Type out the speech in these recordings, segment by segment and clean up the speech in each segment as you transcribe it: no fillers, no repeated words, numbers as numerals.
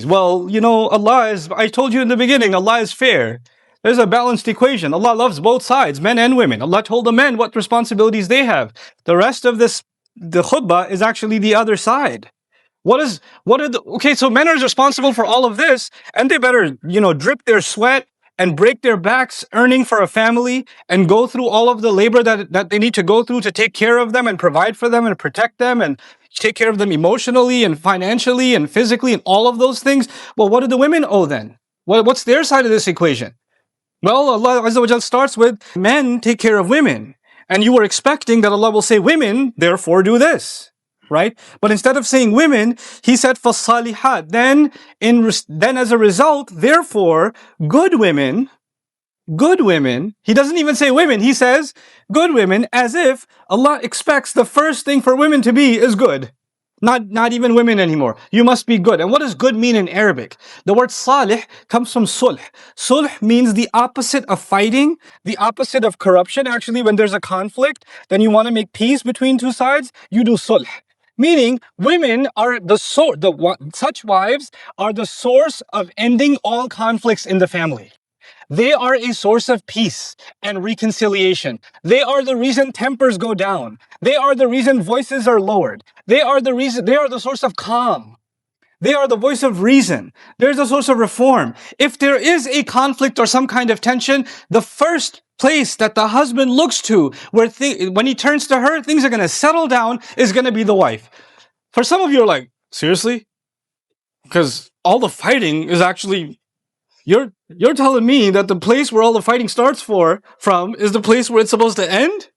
Well, I told you in the beginning, Allah is fair. There's a balanced equation. Allah loves both sides, men and women. Allah told the men what responsibilities they have. The rest of the khutbah is actually the other side. Okay, so men are responsible for all of this, and they better, drip their sweat and break their backs earning for a family and go through all of the labor that they need to go through to take care of them and provide for them and protect them and take care of them emotionally and financially and physically and all of those things. Well, what do the women owe then? What's their side of this equation? Well, Allah Azza wa Jal starts with men take care of women. And you were expecting that Allah will say women, therefore do this. Right? But instead of saying women, He said فَالصَّالِحَاتِ. Then as a result, therefore, good women, He doesn't even say women, He says good women, as if Allah expects the first thing for women to be is good. Not even women anymore. You must be good. And what does good mean in Arabic? The word salih comes from sulh. Sulh means the opposite of fighting, the opposite of corruption. Actually, when there's a conflict, then you want to make peace between two sides, you do sulh. Meaning, women are such wives are the source of ending all conflicts in the family. They are a source of peace and reconciliation. They are the reason tempers go down. They are the reason voices are lowered. They are the source of calm. They are the voice of reason. There's a source of reform. If there is a conflict or some kind of tension, the first place that the husband looks to, when he turns to her, things are going to settle down, is going to be the wife. For some of you are like, seriously? Because all the fighting is actually, you're telling me that the place where all the fighting starts from is the place where it's supposed to end?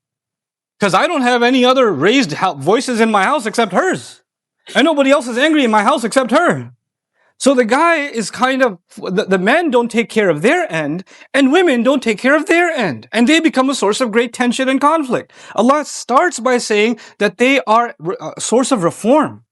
Because I don't have any other raised voices in my house except hers. And nobody else is angry in my house except her. So the guy is the men don't take care of their end, and women don't take care of their end. And they become a source of great tension and conflict. Allah starts by saying that they are a source of reform.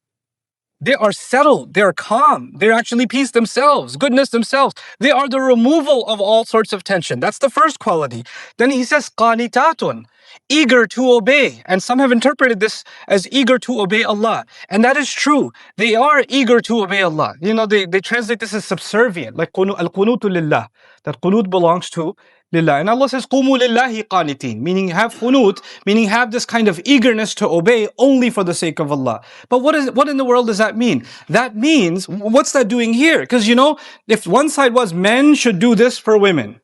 They are settled, they are calm, they're actually peace themselves, goodness themselves. They are the removal of all sorts of tension. That's the first quality. Then he says, qanitatun, eager to obey. And some have interpreted this as eager to obey Allah. And that is true. They are eager to obey Allah. They translate this as subservient, like al-qunutu lillah. That qunut belongs to lillah. And Allah says, qumu lillahi qanitin, meaning have qunut, meaning have this kind of eagerness to obey only for the sake of Allah. But what in the world does that mean? That means, what's that doing here? Because if one side was men should do this for women,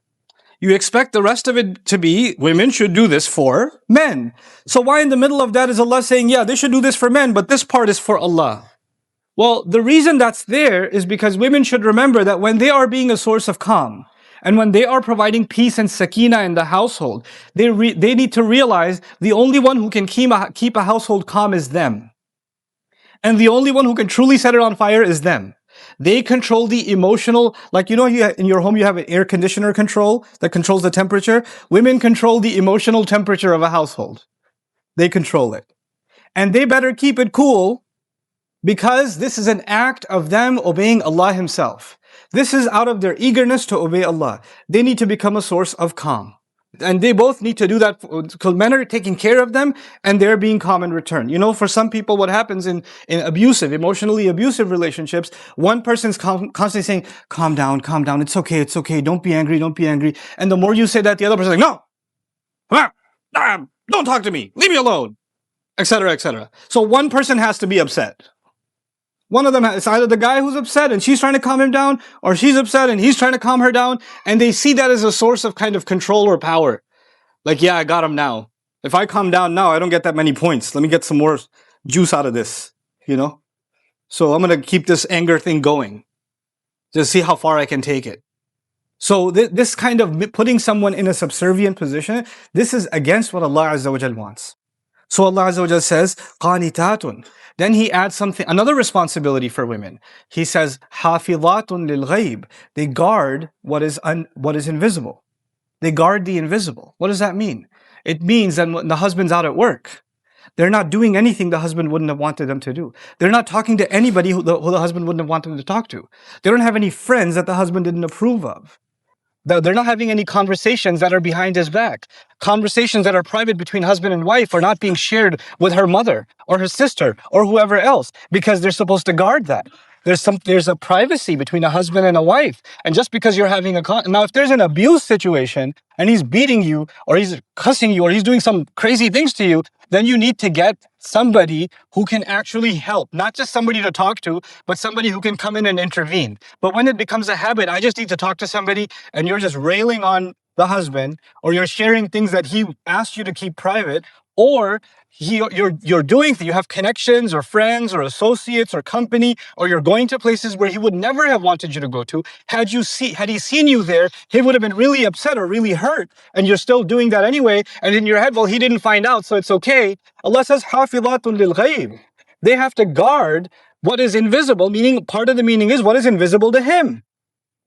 you expect the rest of it to be women should do this for men. So why in the middle of that is Allah saying, yeah, they should do this for men, but this part is for Allah? Well, the reason that's there is because women should remember that when they are being a source of calm, and when they are providing peace and sakina in the household, they need to realize the only one who can keep a household calm is them. And the only one who can truly set it on fire is them. They control the emotional, like in your home you have an air conditioner control that controls the temperature. Women control the emotional temperature of a household. They control it. And they better keep it cool, because this is an act of them obeying Allah Himself. This is out of their eagerness to obey Allah. They need to become a source of calm. And they both need to do that, because men are taking care of them and they're being calm in return. For some people, what happens in emotionally abusive relationships, one person's constantly saying, calm down, it's okay, don't be angry. And the more you say that, the other person's like, no, don't talk to me, leave me alone, etc., etc. So one person has to be upset. One of them, it's either the guy who's upset and she's trying to calm him down, or she's upset and he's trying to calm her down, and they see that as a source of kind of control or power. Like, yeah, I got him now. If I calm down now, I don't get that many points. Let me get some more juice out of this, So I'm going to keep this anger thing going. Just see how far I can take it. So this kind of putting someone in a subservient position, this is against what Allah Azza wa Jal wants. So Allah Azza wa Jal says, qanitatun. Then He adds another responsibility for women. He says, hafidhatun lil ghayb. They guard what is invisible. They guard the invisible. What does that mean? It means that when the husband's out at work, they're not doing anything the husband wouldn't have wanted them to do. They're not talking to anybody who the husband wouldn't have wanted them to talk to. They don't have any friends that the husband didn't approve of. They're not having any conversations that are behind his back. Conversations that are private between husband and wife are not being shared with her mother or her sister or whoever else, because they're supposed to guard that. there's a privacy between a husband and a wife. And just because you're having now, if there's an abuse situation and he's beating you or he's cussing you or he's doing some crazy things to you, then you need to get somebody who can actually help, not just somebody to talk to, but somebody who can come in and intervene. But when it becomes a habit, I just need to talk to somebody, and you're just railing on the husband, or you're sharing things that he asked you to keep private, or you have connections or friends or associates or company, or you're going to places where he would never have wanted you to go to. Had he seen you there, he would have been really upset or really hurt, and you're still doing that anyway. And in your head, well, he didn't find out, so it's okay. Allah says, "Hafizatun lil ghaib." They have to guard what is invisible, meaning part of the meaning is what is invisible to him.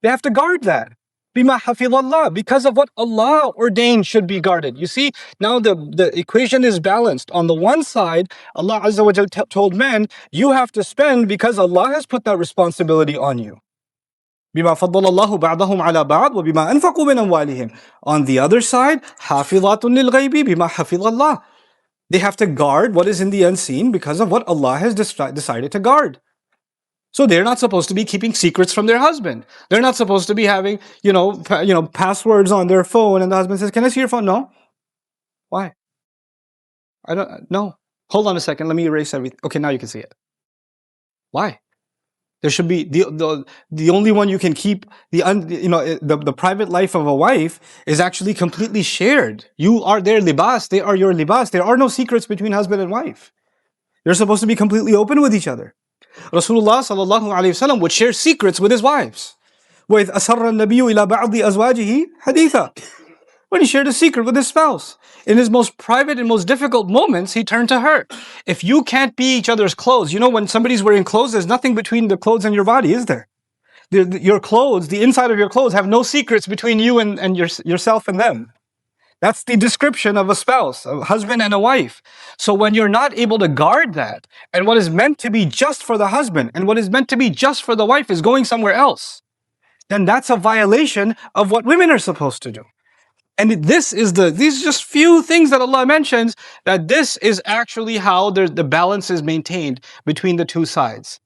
They have to guard that. Bima hafidhallah, because of what Allah ordained should be guarded. You see, now the equation is balanced. On the one side, Allah Azza wa Jalla told men, you have to spend because Allah has put that responsibility on you. Bima faddalallahu ba'dahum ala ba'd wa bima anfaqu min amwalihim. On the other side, hafidhatun lil ghaibi bima hafidhallah. They have to guard what is in the unseen because of what Allah has decided to guard. So they're not supposed to be keeping secrets from their husband. They're not supposed to be having, passwords on their phone, and the husband says, "Can I see your phone?" No. Why? I don't know. Hold on a second. Let me erase everything. Okay, now you can see it. Why? There should be the only one you can keep the private life of a wife is actually completely shared. You are their libas, they are your libas. There are no secrets between husband and wife. You're supposed to be completely open with each other. Rasulullah sallallahu alaihi wasallam would share secrets with his wives. وَإِذْ أَسَرَّ النَّبِيُّ إِلَى بَعْضِ أَزْوَاجِهِ حَدِيثًا. When he shared a secret with his spouse, in his most private and most difficult moments, he turned to her. If you can't be each other's clothes, when somebody's wearing clothes, there's nothing between the clothes and your body, is there? Your clothes, the inside of your clothes, have no secrets between you and yourself and them. That's the description of a spouse, a husband and a wife. So when you're not able to guard that, and what is meant to be just for the husband and what is meant to be just for the wife is going somewhere else, then that's a violation of what women are supposed to do. And these are just few things that Allah mentions, that this is actually how the balance is maintained between the two sides.